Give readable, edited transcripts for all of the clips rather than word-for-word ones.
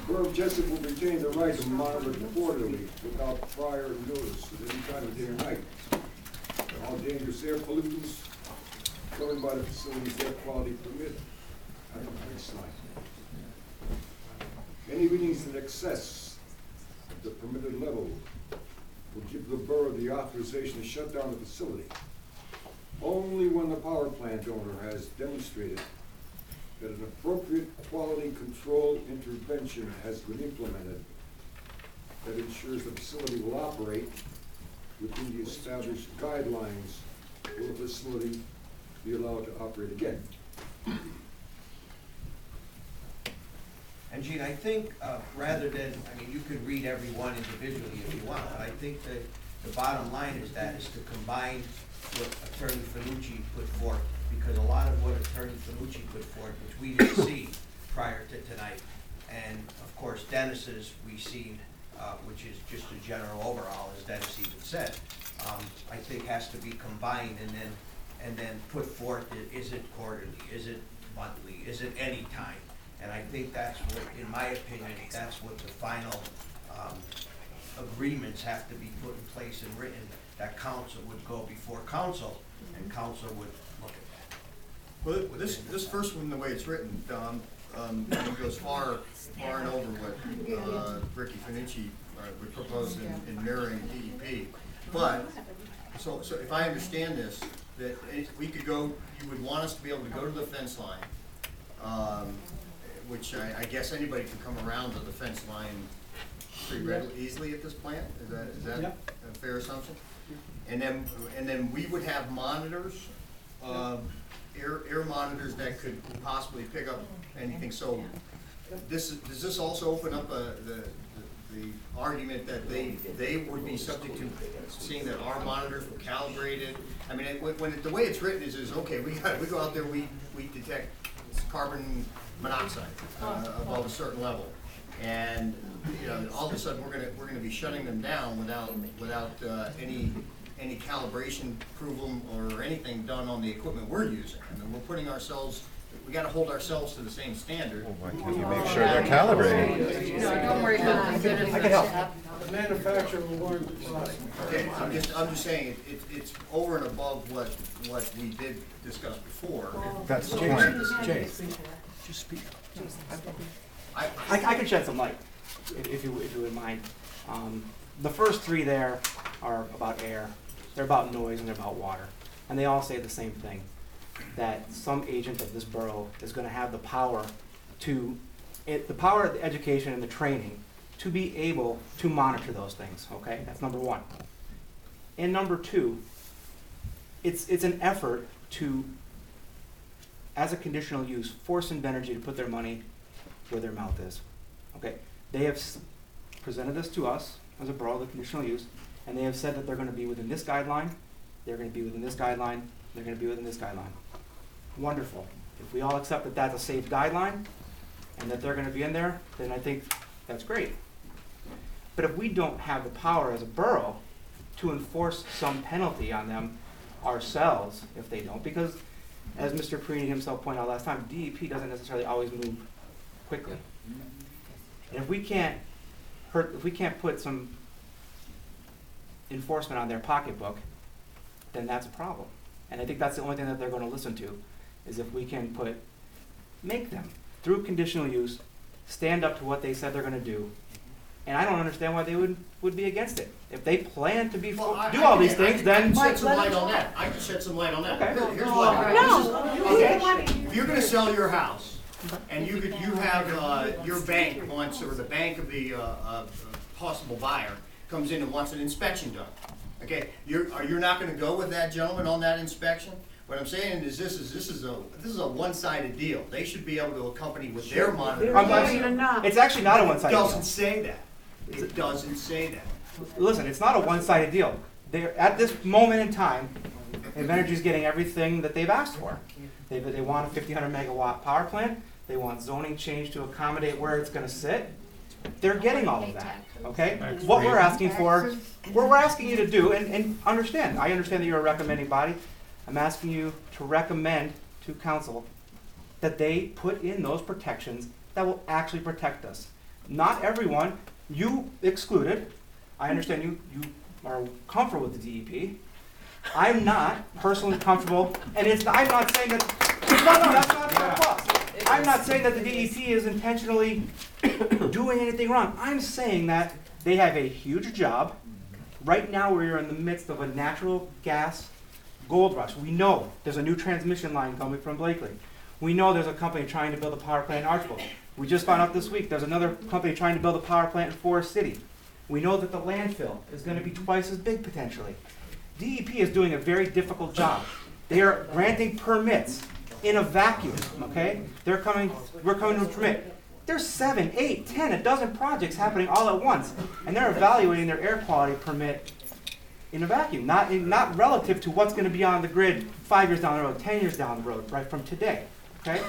Borough of Jessup will retain the right to monitor quarterly without prior notice at any time of day or night. All dangerous air pollutants covered by the facility's air quality permit. Next slide. Any readings in excess of the permitted level will give the borough the authorization to shut down the facility. Only when the power plant owner has demonstrated that an appropriate quality control intervention has been implemented that ensures the facility will operate within the established guidelines, will the facility be allowed to operate again. And Gene, I think rather than, I mean, you could read every one individually if you want, but I think that the bottom line is to combine what Attorney Finucci put forth, because a lot of what Attorney Finucci put forth, which we didn't see prior to tonight, and of course Dennis's we've seen, which is just a general overall, as Dennis even said, I think has to be combined and then put forth, is it quarterly, is it monthly, is it any time? And I think that's what, in my opinion, that's what the final agreements have to be put in place and written, that council would go before council, and council would look at that. Well, this first one, the way it's written, Don, it goes far and over what Ricky Finucci would propose in mirroring DEP. But, so if I understand this, that we could go, you would want us to be able to go to the fence line, which I guess anybody can come around to the fence line pretty readily, easily at this plant. Is that Yep. a fair assumption? And then we would have monitors, air monitors that could possibly pick up anything. So does this also open up the argument that they would be subject to seeing that our monitors were calibrated? I mean, the way it's written is okay, we go out there, we detect carbon monoxide above a certain level, and all of a sudden we're gonna be shutting them down without any calibration approval or anything done on the equipment we're using. I mean, we're putting ourselves, we got to hold ourselves to the same standard. Why can't you make sure they're calibrated? No, don't worry about it. I can help. The manufacturer will warrant the process. Okay, I'm just saying it's over and above what we did discuss before. That's the point. Jay, just speak. I I can shed some light, if you would mind. The first three there are about air, they're about noise, and they're about water. And they all say the same thing, that some agent of this borough is gonna have the power the education and the training to be able to monitor those things, okay? That's number one. And number two, it's an effort to, as a conditional use, force Invenergy to put their money where their mouth is, okay? They have presented this to us as a borough, the conditional use, and they have said that they're gonna be within this guideline, they're gonna be within this guideline, they're gonna be within this guideline. Wonderful. If we all accept that that's a safe guideline, and that they're gonna be in there, then I think that's great. But if we don't have the power as a borough to enforce some penalty on them ourselves, if they don't, because as Mr. Perini himself pointed out last time, DEP doesn't necessarily always move quickly. And if we can't put some enforcement on their pocketbook, then that's a problem. And I think that's the only thing that they're gonna listen to, is if we can make them, through conditional use, stand up to what they said they're gonna do. And I don't understand why they would be against it. If they plan to do all these things, then. I can shed some light on that. I can shed some light on that. Okay. Here's what. No. If you're gonna sell your house, and you have your bank wants, or the bank of the possible buyer comes in and wants an inspection done. Okay, you're not going to go with that gentleman on that inspection. What I'm saying is this is a one-sided deal. They should be able to accompany with their monitor. It's actually not a It one-sided deal. doesn't say that. It doesn't say that. Listen, it's not a one-sided deal. They're, at this moment in time, Invenergy's getting everything that they've asked for. They want a 1,500 megawatt power plant. They want zoning change to accommodate where it's going to sit. They're getting all of that, okay? What we're asking for, what we're asking you to do, and understand, I understand that you're a recommending body. I'm asking you to recommend to council that they put in those protections that will actually protect us. Not everyone, you excluded, I understand you are comfortable with the DEP. I'm not personally comfortable, and I'm not saying that, no, that's not plus. I'm not saying that the DEP is intentionally doing anything wrong. I'm saying that they have a huge job. Right now, we're in the midst of a natural gas gold rush. We know there's a new transmission line coming from Blakely. We know there's a company trying to build a power plant in Archibald. We just found out this week there's another company trying to build a power plant in Forest City. We know that the landfill is going to be twice as big potentially. DEP is doing a very difficult job. They are granting permits in a vacuum, okay? We're coming to a permit. There's 7, 8, 10, a dozen projects happening all at once, and they're evaluating their air quality permit in a vacuum, not relative to what's going to be on the grid 5 years down the road, 10 years down the road, right from today, okay?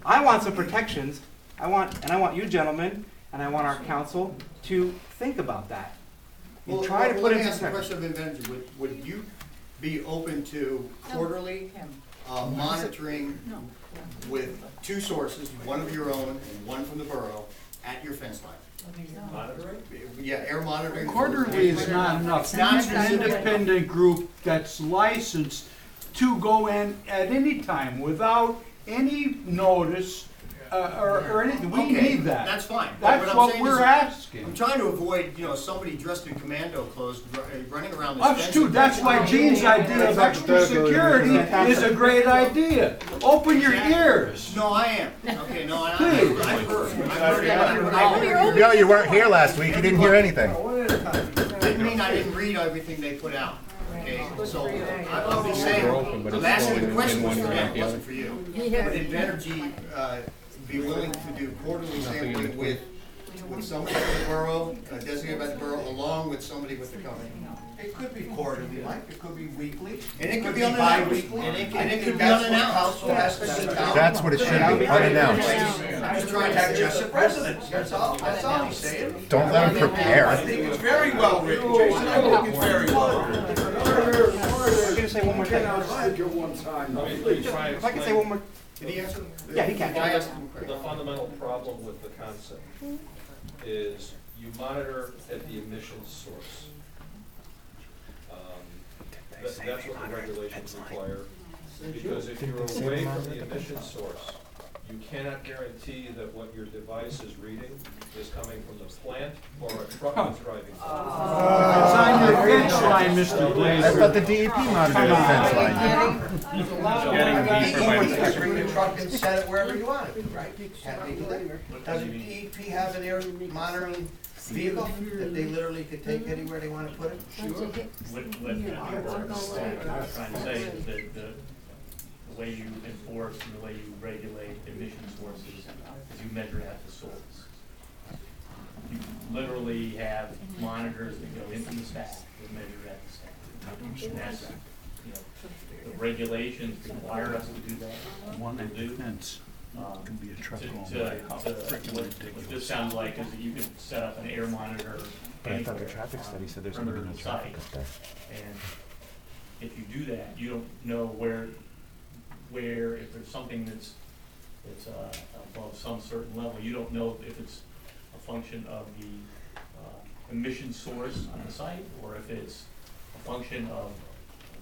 I want some protections. I want you gentlemen, and I want our council to think about that. You Well, try to put let in me ask the some question of invention. Would you be open to quarterly monitoring with 2 sources, one of your own and one from the borough, at your fence line? Monitoring? Yeah, air monitoring. Quarterly is not enough. It's not You need an specific. independent group that's licensed to go in at any time without any notice or anything. We Okay, need that. That's fine. But That's I'm what saying we're is, asking. I'm trying to avoid, somebody dressed in commando clothes running around this Us fence. too. That's why Gene's idea of extra security is a great idea. Open your ears. No, I am. Okay, no, I've Please. heard. No, you weren't here last week. You didn't hear anything. Didn't mean I didn't read everything they put out. Okay, so I'm just saying, I'm asking the question was for them, it wasn't for you. Would Invenergy be willing to do quarterly sampling with somebody from the borough, designated by the borough, along with somebody with the company? It could be quarterly, Mike, it could be weekly. And it could be unannounced. bi-weekly. And it could be That's what unannounced. council has to sit down. That's what it should be, unannounced. I'm just trying to Protect just the president, that's all he's saying. Don't let them I prepare. think it's very well written, Jason, I think it's very well written. I'm gonna say one more thing. Speak at one time. If I can say one more, Did he answer? yeah, he can. I asked him a The question. fundamental problem with the concept is you monitor at the emission source. That's what the regulations require, because if you're away from the emission source, you cannot guarantee that what your device is reading is coming from the plant or a truck that's driving. It's on your fence line, Mr. I Blazer. thought the DEP monitored the fence line. You bring the truck and set it wherever you want it, right? Have they do that? Does DEP have an air monitoring vehicle that they literally could take anywhere they want to put it? What I'm trying to say is that the way you enforce and the way you regulate emission sources is you measure at the source. You literally have monitors that go into the stack that measure at the stack. And that's, the regulations require us to do that. One to do. fence. Can be a truck going What this sounds like is that you could set up an air monitor But I thought the anywhere traffic on study said there's the gonna be perimeter no of the traffic site. up there. And if you do that, you don't know where if there's something that's above some certain level, you don't know if it's a function of the emission source on the site, or if it's a function of a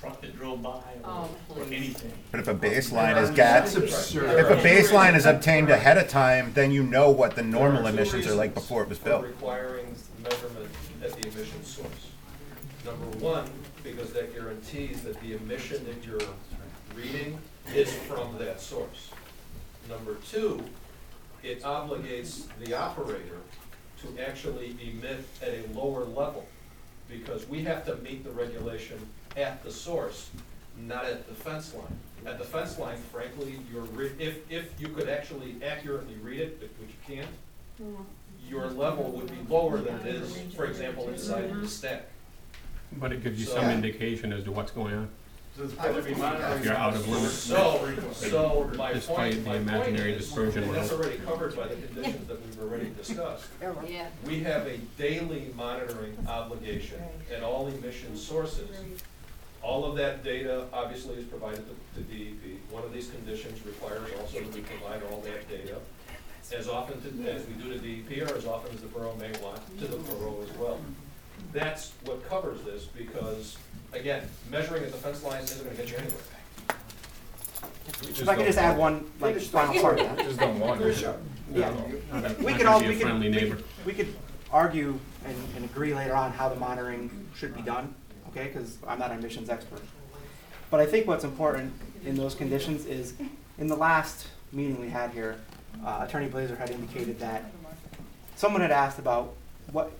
truck that drove by, or anything. But if a baseline is got, That's absurd. if a baseline is obtained ahead of time, then you know what the normal There are two emissions are like reasons before it was for built. requiring measurement at the emission source. Number one, because that guarantees that the emission that you're reading is from that source. Number two, it obligates the operator to actually emit at a lower level, because we have to meet the regulation at the source, not at the fence line. At the fence line, frankly, if you could actually accurately read it, which you can't, your level would be lower than it is, for example, inside the stack. But it gives you So- some indication as to what's going on. I would be monitoring. If you're out of limits. So my Despite point, the my point imaginary is, dispersion and that's level. already covered by the conditions that we've already discussed. Yeah. We have a daily monitoring obligation at all emission sources. All of that data obviously is provided to DEP. One of these conditions requires also that we provide all that data as often as we do to DEP, or as often as the borough may want to the borough as well. That's what covers this, because, again, measuring at the fence line isn't gonna get you anywhere. If I could just add one, like, final part of that. Just don't want it. Yeah. Not We gonna could all, be a friendly neighbor. we could argue and agree later on how the monitoring should be done, okay, because I'm not an emissions expert. But I think what's important in those conditions is, in the last meeting we had here, Attorney Blazer had indicated that someone had asked about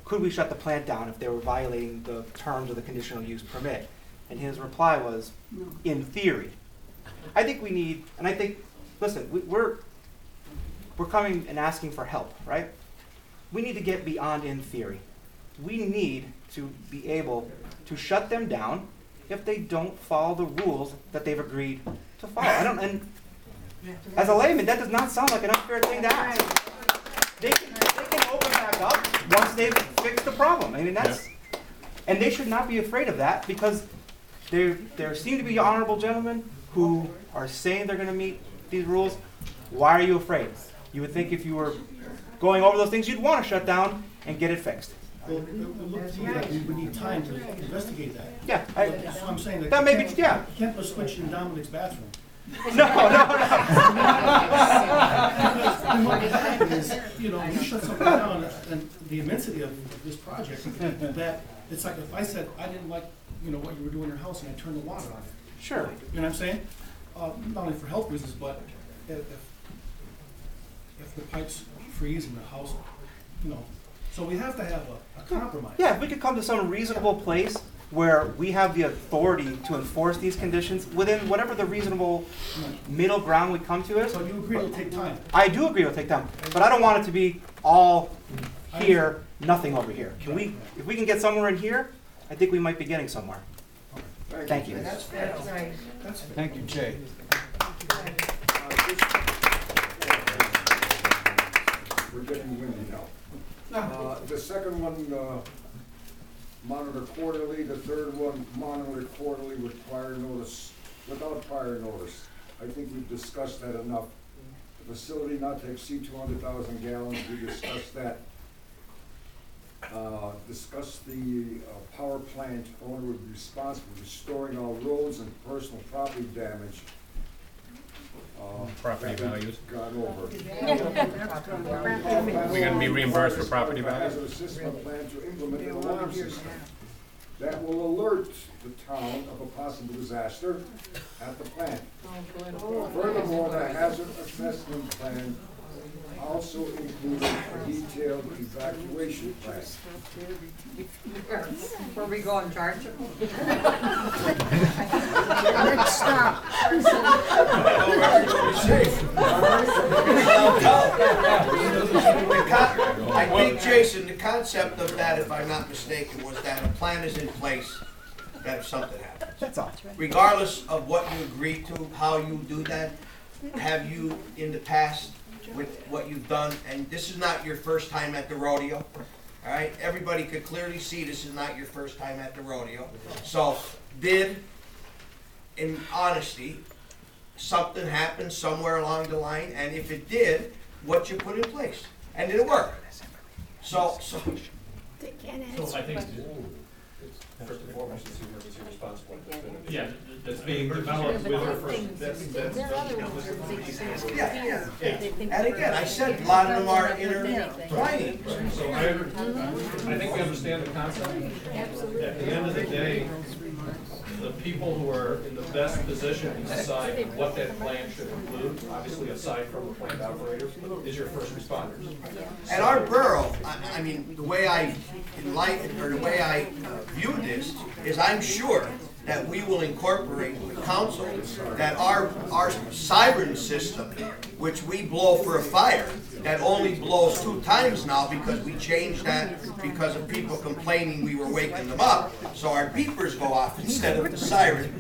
could we shut the plant down if they were violating the terms of the conditional use permit? And his reply was, in theory. I think we need, and I think, listen, we're coming and asking for help, right? We need to get beyond in theory. We need to be able to shut them down if they don't follow the rules that they've agreed to follow. And as a layman, that does not sound like an unfair thing to ask. They can open back up once they've fixed the problem. I mean, and they should not be afraid of that, because there seem to be honorable gentlemen who are saying they're going to meet these rules. Why are you afraid? You would think if you were going over those things, you'd want to shut down and get it fixed. Well, it looks to me like we need time to investigate that. Yeah, That's what I'm saying. that may be, yeah. You can't put a switch in Dominic's bathroom. No. And what happened is, you shut something down, and the immensity of this project, that it's like if I said I didn't like, what you were doing in your house, and I turned the water on. Sure. You know what I'm saying? Not only for health reasons, but if the pipes freeze in the house, so we have to have a compromise. Yeah, if we could come to some reasonable place where we have the authority to enforce these conditions within whatever the reasonable middle ground we come to is. So you agree it'll take time? I do agree it'll take time, but I don't want it to be all here, nothing over here. If we can get somewhere in here, I think we might be getting somewhere. Thank you. That's right. Thank you, Jay. We're getting windy now. The second one, monitor quarterly. The third one, monitor quarterly with prior notice, without prior notice. I think we've discussed that enough. The facility not to exceed 200,000 gallons, we discussed that. Discuss the power plant owner would be responsible for restoring all roads and personal property damage. Property values. Gone over. We're gonna be reimbursed for property values? Hazard assessment plan to implement an alarm system that will alert the town of a possible disaster at the plant. Furthermore, the hazard assessment plan also included a detailed evacuation plan. Where we go in charge? Next stop. I think, Jason, the concept of that, if I'm not mistaken, was that a plan is in place that if something happens. That's all. Regardless of what you agree to, how you do that, have you in the past with what you've done, and this is not your first time at the rodeo, all right? Everybody could clearly see this is not your first time at the rodeo. So, did, in honesty, something happen somewhere along the line? And if it did, what you put in place? And did it work? So So I think, first and foremost, it's the emergency response plan. Yeah, That's being developed with our first, yeah. And again, I said a lot of them are intertwining. So I think we understand the concept. At the end of the day, the people who are in the best position to decide what that plan should include, obviously aside from the plant operator, is your first responders. At our borough, I mean, the way I enlighten, or the way I view this, is I'm sure that we will incorporate with council that our siren system, which we blow for a fire, that only blows 2 times now because we changed that because of people complaining we were waking them up. So our beepers go off instead of the siren.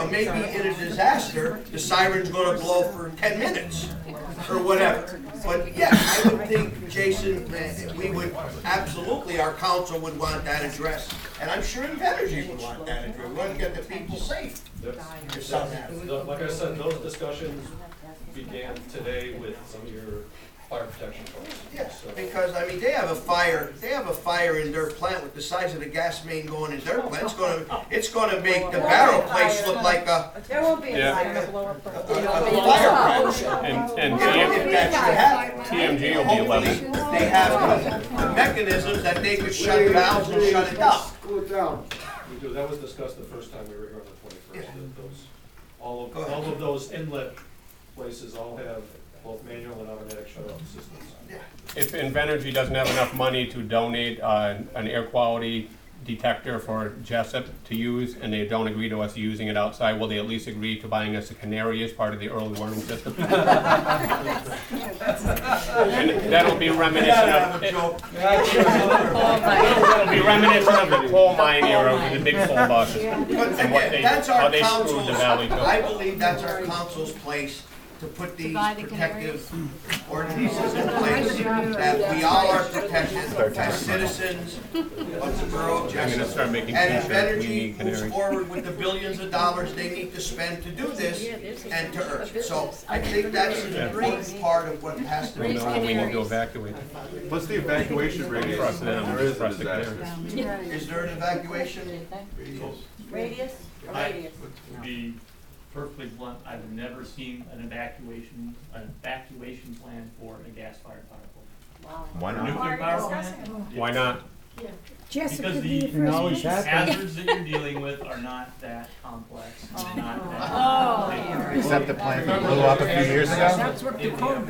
Maybe in a disaster, the siren's gonna blow for 10 minutes. or whatever. But yeah, I would think, Jason, that we would, absolutely, our council would want that addressed. And I'm sure Invenergy would want that addressed. We want to get the people safe if something happens. Like I said, those discussions began today with some of your fire protection folks. Yes, So- because, I mean, they have a fire in their plant with the size of the gas main going in their plant. It's gonna make the barrel place look like a There will be a Yeah. fire to blow up. fire plant. And If that should happen. TMG will be Hopefully, 11. they have the mechanisms that they could shut valves and shut it down. Cool it down. We do, that was discussed the first time we were here on the 21st, Yeah. that those, all Go ahead. of those inlet places all have both manual and automatic shut-off systems. If Invenergy doesn't have enough money to donate an air quality detector for Jessup to use, and they don't agree to us using it outside, will they at least agree to buying us a canary as part of the early warning system? And that'll be reminiscent of, that'll be reminiscent of the coal mine era with the big full buses. But And what again, they, that's how our they screwed council's, the valley too. I believe that's our council's place to put these buy the protective ordinances in place, that we all are protected as citizens of the borough of I'm gonna Jessup. start making And if t-shirts, we energy need moves canaries. forward with the billions of dollars they need to spend to do this and to earth. So I think that's an important part of what has to We be know done. we need to evacuate. What's the evacuation radius? Trust them, There is a trust the disaster. canaries. Is there an evacuation? Radius? A I radius. would be perfectly blunt, I've never seen an evacuation plan for a gas-fired power plant. Why not? Nuclear power plant? Why not? Because the hazards that you're dealing with are not that complex, and not that. Except the plant that blew up a few years ago? what the code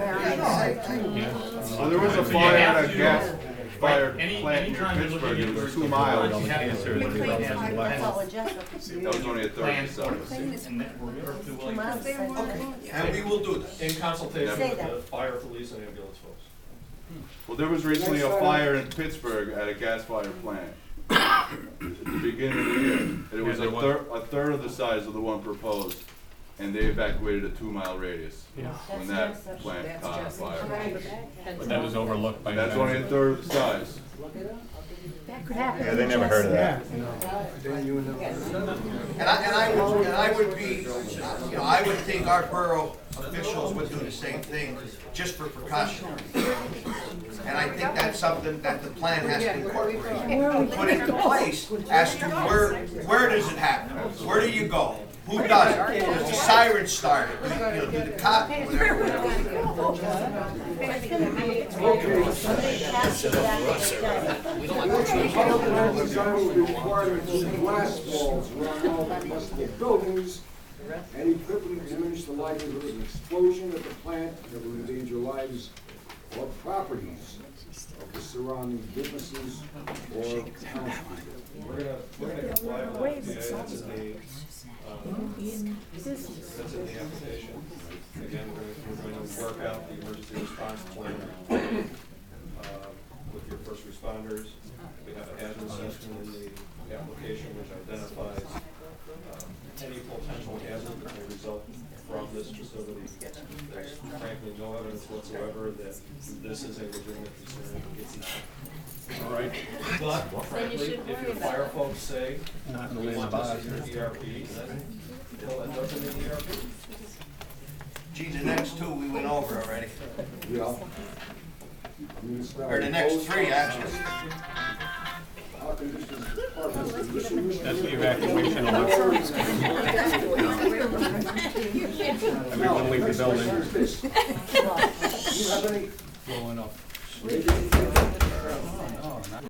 So there was a fire at a gas-fired Any- plant near anytime you're looking Pittsburgh, at it was where 2 the miles. you have Cancer to is plan really has bad. That was only a third plan of for the it, and that we're perfectly willing to. And we will do that. In consultation Say with that. the fire, police, and ambulance folks. Well, there was recently a fire in Pittsburgh at a gas-fired plant at the beginning of the year. And it was Yeah, there a third of the size of the one proposed, and they evacuated a 2-mile radius Yeah. when that plant caught fire. But that was overlooked by. And that's only a third of the size. That could happen. Yeah, they never heard of that. And I would be, you know, I would think our borough officials would do the same thing, just for precautionary. And I think that's something that the plan has to incorporate, put into place as to where does it happen? Where do you go? Who does it? Does the siren start it? Do the cop, whatever. Design requirements of glass walls around all combustible buildings and equipment to diminish the likelihood of an explosion at the plant that will endanger lives or properties of the surrounding businesses or townspeople. We're gonna comply with that, that's in the application. Again, we're going to work out the emergency response plan, with your first responders. We have a hazard assessment in the application which identifies, any potential hazard that may result from this facility. There's frankly no evidence whatsoever that this is a legitimate concern. All right, but frankly, if your fire folks say, Not in the we way of want the this box. in your ERP, then it'll end up in the ERP. Gee, the next two we went over already, Yeah. or the next three, actually. That's the evacuation alert. Everyone leave the building. Do you have any? Blowing up. Maybe